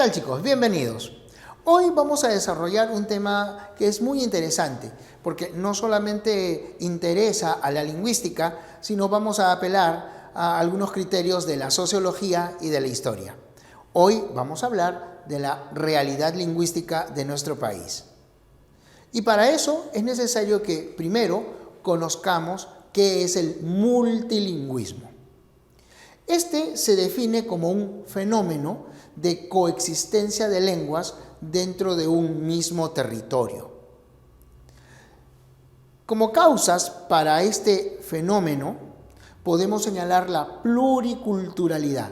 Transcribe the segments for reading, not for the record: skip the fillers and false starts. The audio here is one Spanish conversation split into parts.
tal, chicos? Bienvenidos. Hoy vamos a desarrollar un tema que es muy interesante porque no solamente interesa a la lingüística, sino vamos a apelar a algunos criterios de la sociología y de la historia. Hoy vamos a hablar de la realidad lingüística de nuestro país. Y para eso es necesario que primero conozcamos qué es el multilingüismo. Este se define como un fenómeno de coexistencia de lenguas dentro de un mismo territorio. Como causas para este fenómeno podemos señalar la pluriculturalidad,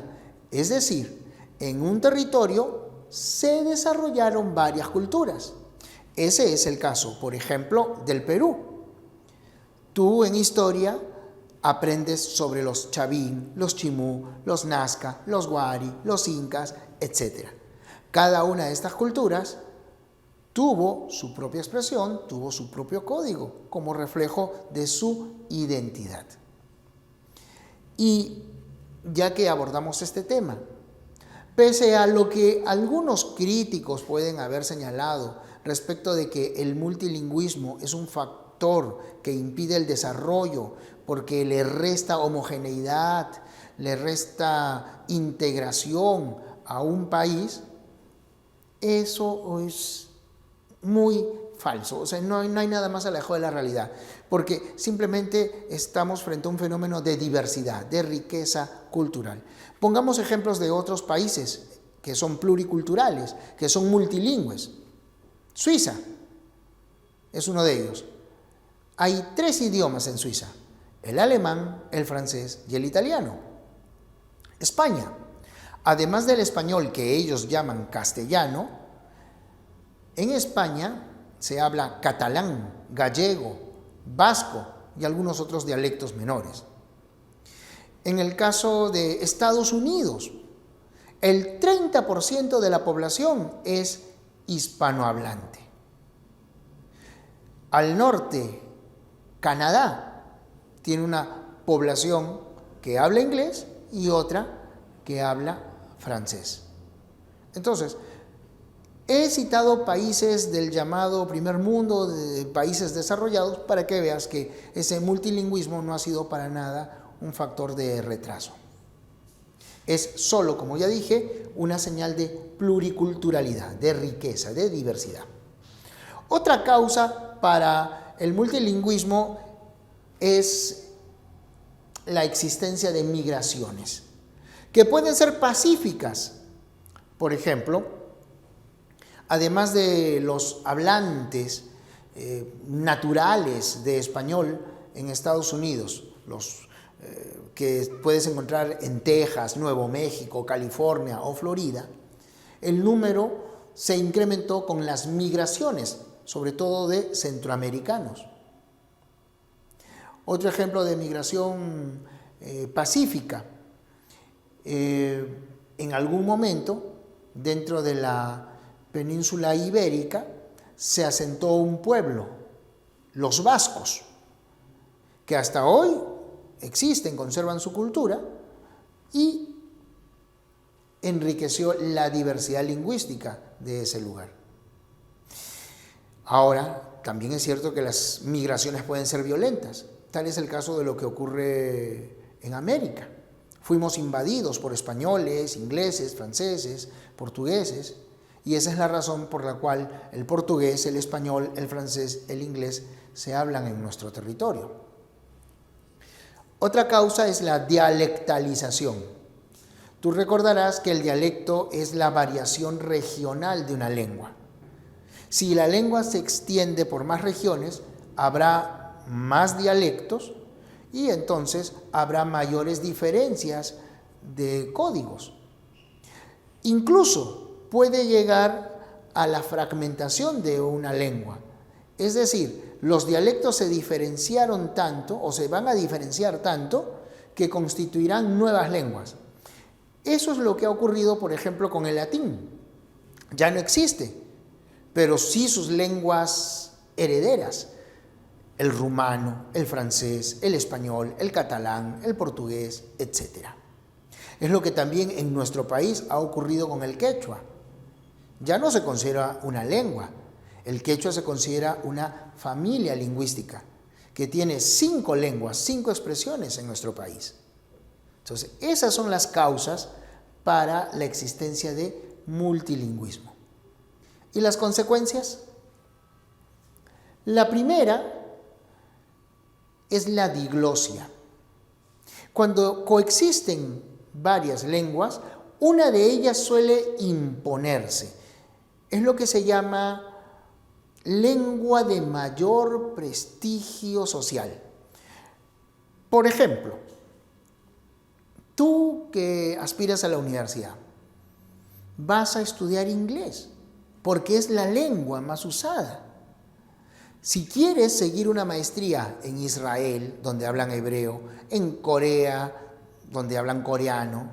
es decir, en un territorio se desarrollaron varias culturas. Ese es el caso, por ejemplo, del Perú. Tú en historia aprendes sobre los chavín, los chimú, los nazca, los guari, los incas, etc. Cada una de estas culturas tuvo su propia expresión, tuvo su propio código como reflejo de su identidad. Y ya que abordamos este tema, pese a lo que algunos críticos pueden haber señalado respecto de que el multilingüismo es un factor que impide el desarrollo porque le resta homogeneidad, le resta integración a un país, eso es muy falso. O sea, no hay nada más alejado de la realidad, porque simplemente estamos frente a un fenómeno de diversidad, de riqueza cultural. Pongamos ejemplos de otros países que son pluriculturales, que son multilingües. Suiza es uno de ellos. Hay 3 idiomas en Suiza: el alemán, el francés y el italiano. España, además del español que ellos llaman castellano, en España se habla catalán, gallego, vasco y algunos otros dialectos menores. En el caso de Estados Unidos, el 30% de la población es hispanohablante. Al norte, Canadá tiene una población que habla inglés y otra que habla francés. Entonces, he citado países del llamado primer mundo, de países desarrollados, para que veas que ese multilingüismo no ha sido para nada un factor de retraso. Es solo, como ya dije, una señal de pluriculturalidad, de riqueza, de diversidad. Otra causa para el multilingüismo es la existencia de migraciones, que pueden ser pacíficas. Por ejemplo, además de los hablantes naturales de español en Estados Unidos, los que puedes encontrar en Texas, Nuevo México, California o Florida, el número se incrementó con las migraciones, sobre todo de centroamericanos. Otro ejemplo de migración pacífica, en algún momento dentro de la península ibérica se asentó un pueblo, los vascos, que hasta hoy existen, conservan su cultura y enriqueció la diversidad lingüística de ese lugar. Ahora, también es cierto que las migraciones pueden ser violentas. Tal es el caso de lo que ocurre en América. Fuimos invadidos por españoles, ingleses, franceses, portugueses, y esa es la razón por la cual el portugués, el español, el francés, el inglés se hablan en nuestro territorio. Otra causa es la dialectalización. Tú recordarás que el dialecto es la variación regional de una lengua. Si la lengua se extiende por más regiones, habrá más dialectos y entonces habrá mayores diferencias de códigos. Incluso puede llegar a la fragmentación de una lengua. Es decir, los dialectos se diferenciaron tanto o se van a diferenciar tanto que constituirán nuevas lenguas. Eso es lo que ha ocurrido, por ejemplo, con el latín. Ya no existe, pero sí sus lenguas herederas: el rumano, el francés, el español, el catalán, el portugués, etc. Es lo que también en nuestro país ha ocurrido con el quechua. Ya no se considera una lengua. El quechua se considera una familia lingüística que tiene 5 lenguas, 5 expresiones en nuestro país. Entonces, esas son las causas para la existencia de multilingüismo. ¿Y las consecuencias? La primera es la diglosia. Cuando coexisten varias lenguas, una de ellas suele imponerse. Es lo que se llama lengua de mayor prestigio social. Por ejemplo, tú que aspiras a la universidad, vas a estudiar inglés, porque es la lengua más usada. Si quieres seguir una maestría en Israel, donde hablan hebreo, en Corea, donde hablan coreano,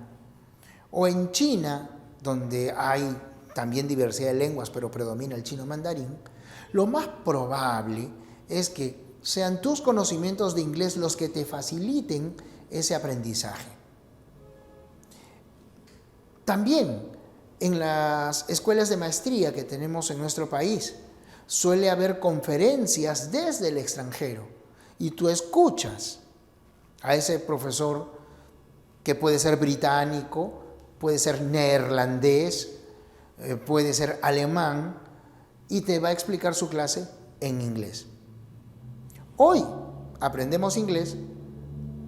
o en China, donde hay también diversidad de lenguas, pero predomina el chino mandarín, lo más probable es que sean tus conocimientos de inglés los que te faciliten ese aprendizaje. También en las escuelas de maestría que tenemos en nuestro país, suele haber conferencias desde el extranjero y tú escuchas a ese profesor que puede ser británico, puede ser neerlandés, puede ser alemán y te va a explicar su clase en inglés. Hoy aprendemos inglés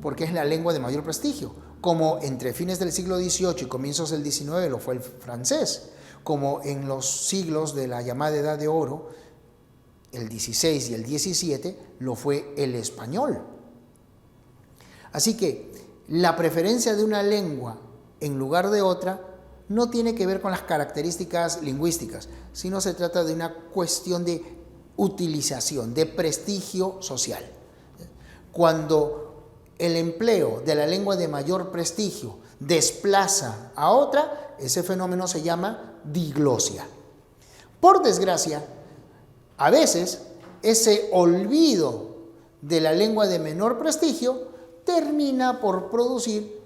porque es la lengua de mayor prestigio, como entre fines del siglo XVIII y comienzos del XIX lo fue el francés, como en los siglos de la llamada Edad de Oro, el 16 y el 17, lo fue el español. Así que la preferencia de una lengua en lugar de otra no tiene que ver con las características lingüísticas, sino se trata de una cuestión de utilización, de prestigio social. Cuando el empleo de la lengua de mayor prestigio desplaza a otra, ese fenómeno se llama diglosia. Por desgracia, a veces ese olvido de la lengua de menor prestigio termina por producir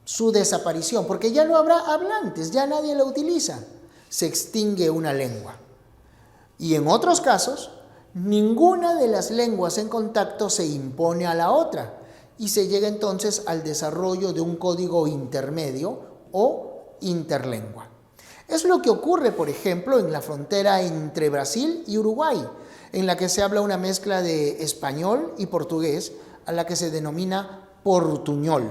su desaparición, porque ya no habrá hablantes, ya nadie la utiliza, se extingue una lengua. Y en otros casos, ninguna de las lenguas en contacto se impone a la otra y se llega entonces al desarrollo de un código intermedio o interlengua. Es lo que ocurre, por ejemplo, en la frontera entre Brasil y Uruguay, en la que se habla una mezcla de español y portugués, a la que se denomina portuñol.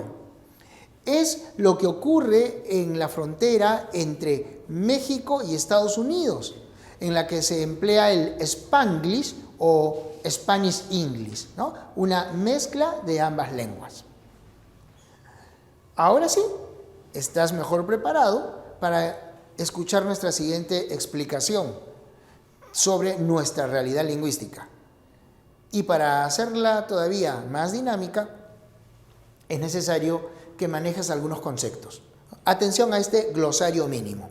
Es lo que ocurre en la frontera entre México y Estados Unidos, en la que se emplea el Spanglish o Spanish English, ¿no? Una mezcla de ambas lenguas. Ahora sí, estás mejor preparado para escuchar nuestra siguiente explicación sobre nuestra realidad lingüística. Y para hacerla todavía más dinámica, es necesario que manejes algunos conceptos. Atención a este glosario mínimo.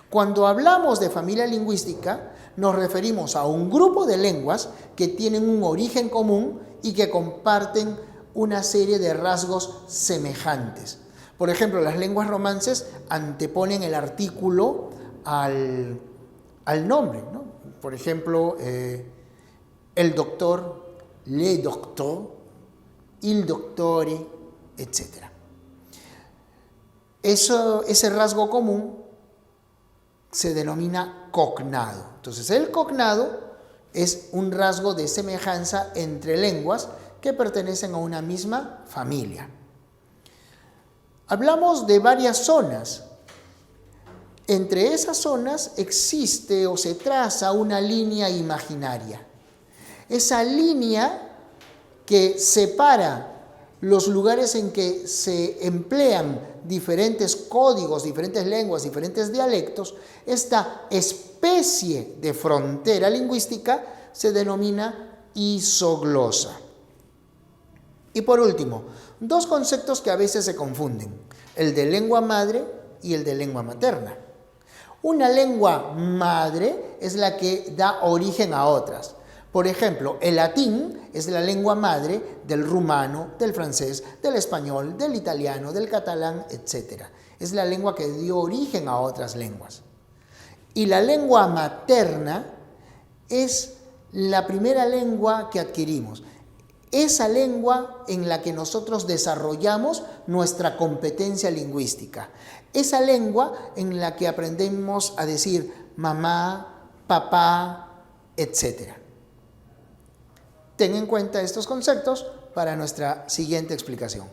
Cuando hablamos de familia lingüística, nos referimos a un grupo de lenguas que tienen un origen común y que comparten una serie de rasgos semejantes. Por ejemplo, las lenguas romances anteponen el artículo al nombre, ¿no? Por ejemplo, el doctor, le doctor, il doctore, etc. Ese rasgo común se denomina cognado. Entonces, el cognado es un rasgo de semejanza entre lenguas que pertenecen a una misma familia. Hablamos de varias zonas. Entre esas zonas existe o se traza una línea imaginaria. Esa línea que separa los lugares en que se emplean diferentes códigos, diferentes lenguas, diferentes dialectos, esta especie de frontera lingüística se denomina isoglosa. Y por último, dos conceptos que a veces se confunden, el de lengua madre y el de lengua materna. Una lengua madre es la que da origen a otras. Por ejemplo, el latín es la lengua madre del rumano, del francés, del español, del italiano, del catalán, etc. Es la lengua que dio origen a otras lenguas. Y la lengua materna es la primera lengua que adquirimos. Esa lengua en la que nosotros desarrollamos nuestra competencia lingüística. Esa lengua en la que aprendemos a decir mamá, papá, etc. Ten en cuenta estos conceptos para nuestra siguiente explicación.